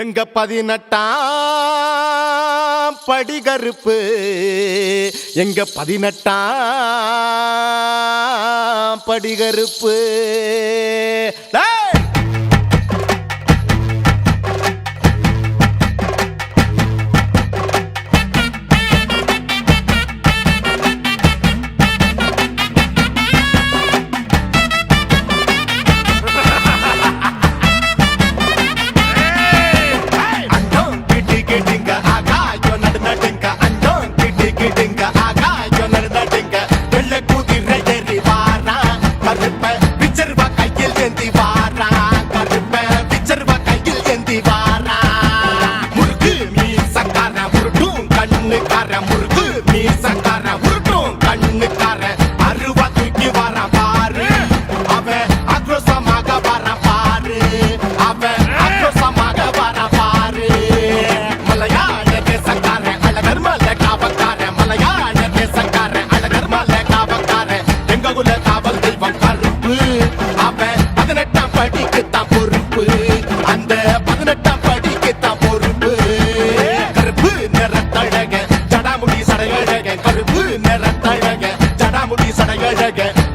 எங்க 18ஆம் படி கருப்பு, எங்க 18ஆம் படி கருப்பு.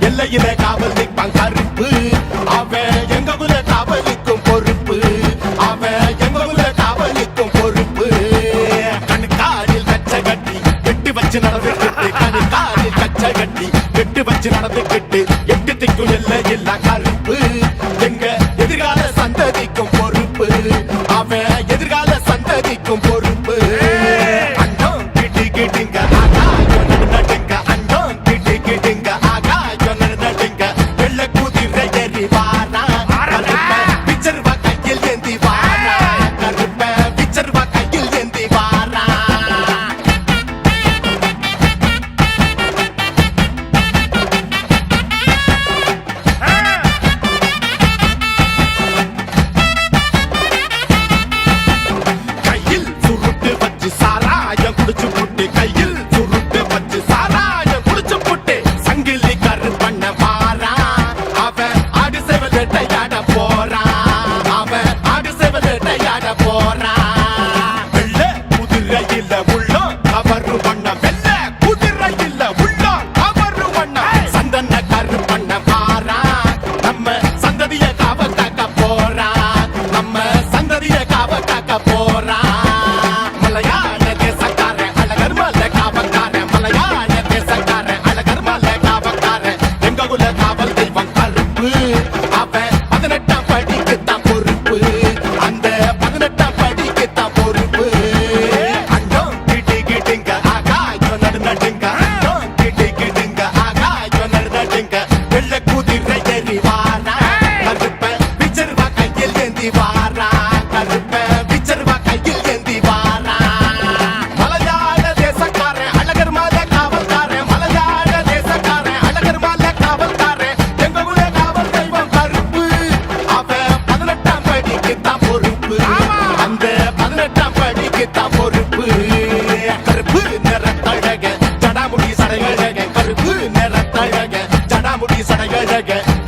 எல்லையிலே காவல் நிற்பான் கருப்பு, அவன் எங்க குல காவலுக்கும் பொறுப்பு, அவன் எங்க குல காவலுக்கும் பொறுப்பு. கணுக்காலில் கச்சை கட்டி கெட்டு வச்சு நடந்துக்கிட்டு, கணுக்காலில் கச்சை கட்டி கெட்டு வச்சு நடந்துக்கிட்டு, எட்டு திக்கும் எல்லை இல்ல கருப்பு, எங்க எதிர்கால சந்ததிக்கும் பொறுப்பு, அவன் எதிர்கால சந்ததிக்கும் பொறுப்பு. அண்ணம் கிட்டி கிட்டிங்க நடுங்க, அண்ணம் கிட்டி கிட்டிங்க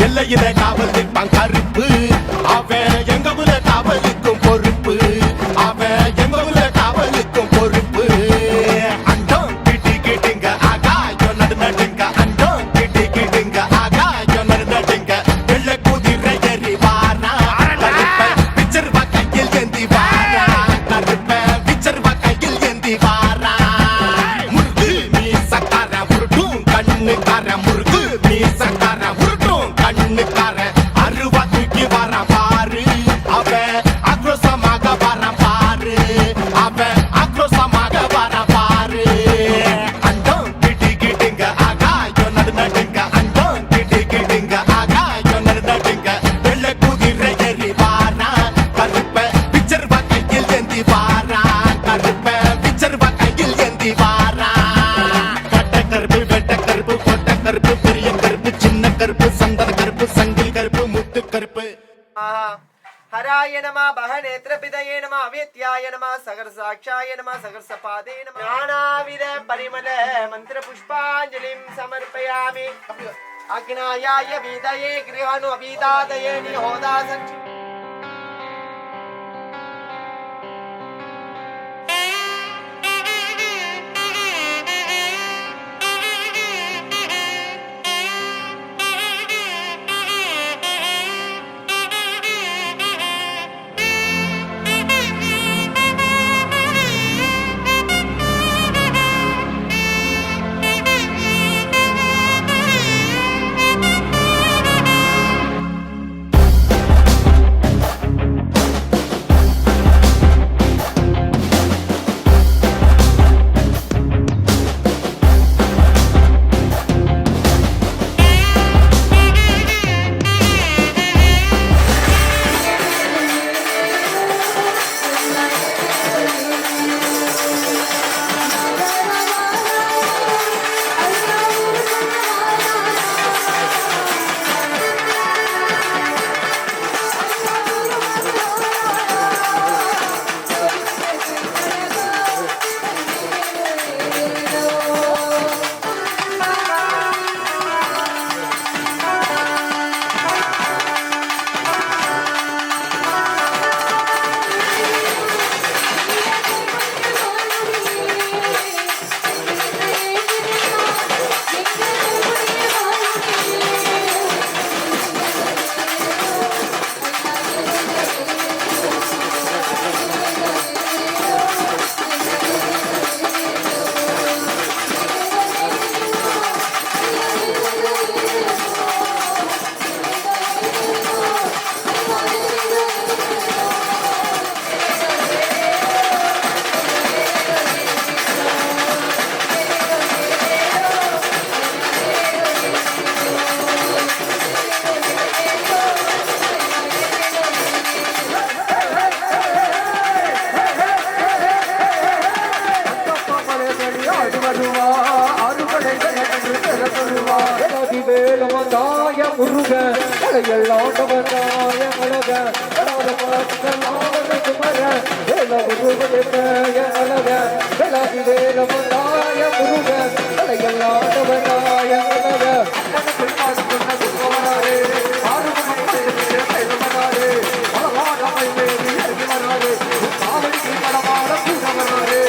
எல்லையிலே காவல் நிற்பான் கருப்பு, அவன் எங்க குல காவலுக்கும் பொறுப்பு, அவன் எங்க குல காவலுக்கும் பொறுப்பு. அண்டம் கிட்டி கிட்டிங்க ஆகாயம் நடுங்க, அண்டம் கிட்டி கிட்டிங்க ஆகாயம் நடுங்க, வெள்ளை குதிரை ஏறி வாரா கருப்ப, பிச்சர்வா கையில் ஏந்தி வாரா கருப்ப, பிச்சர்வா கையில் ஏந்தி வாரா. முருகு நீ சக்கார முருட்டும் கண்ணுக்கார, முருகு நீ சக்கார கண்ணுக்கார அருவா தூக்கி வர பாரு, அவன் ஆக்ரோஷமாக வர பாரு, அவன் ஆக்ரோஷமாக வர பாரு. அண்டம் கிட்டி கிட்டிங்க ஆகாயம் நடுங்க, அண்டம் கிட்டி கிட்டிங்க ஆகாயம் நடுங்க, வெள்ளை குதிரை ஏறி வாரா கருப்ப, பிச்சர்வா கையில் ஏந்தி வாரா கருப்ப, பிச்சர்வா கையில் ஏந்தி வாரா. கட்ட கருப்பு வெட்ட கருப்பு கொட்ட கருப்பு பெரிய கருப்பு சின்ன கருப்பு சந்தன கருப்பு சங்கில் கருப்பு முத்து கருப்பு. हराय नमः बहनेत्रपितये नमः अवेत्याय नमः सहर्षाक्षाय नमः सहर्षपादे नमः नानाविध परिमल मंत्र पुष्पांजलिं समर्पयामि अग्नायाय विदये गृहानु अभिदादये निहोदासन् எல்லாண்டவனாய அழக கடவுள பார்த்து குமர வேல முருகனுடைய அழக வேலாதி வேலவனாய முருக எல்லாண்டவனாய அழக அண்ணனுக்குள் பாடு கொண்ட குமாரே ஆறுமுகம் தேவனாரே அழகாடமை மேவி அறிவனாரே காவலிக்கு படமான கூடவனாரே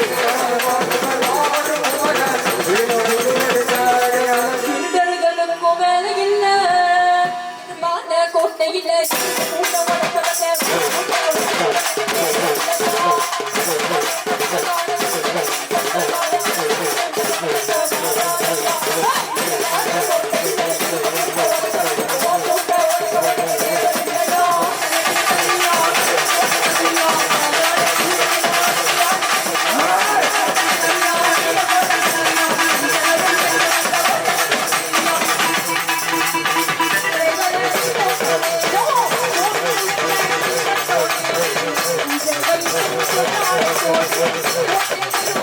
What?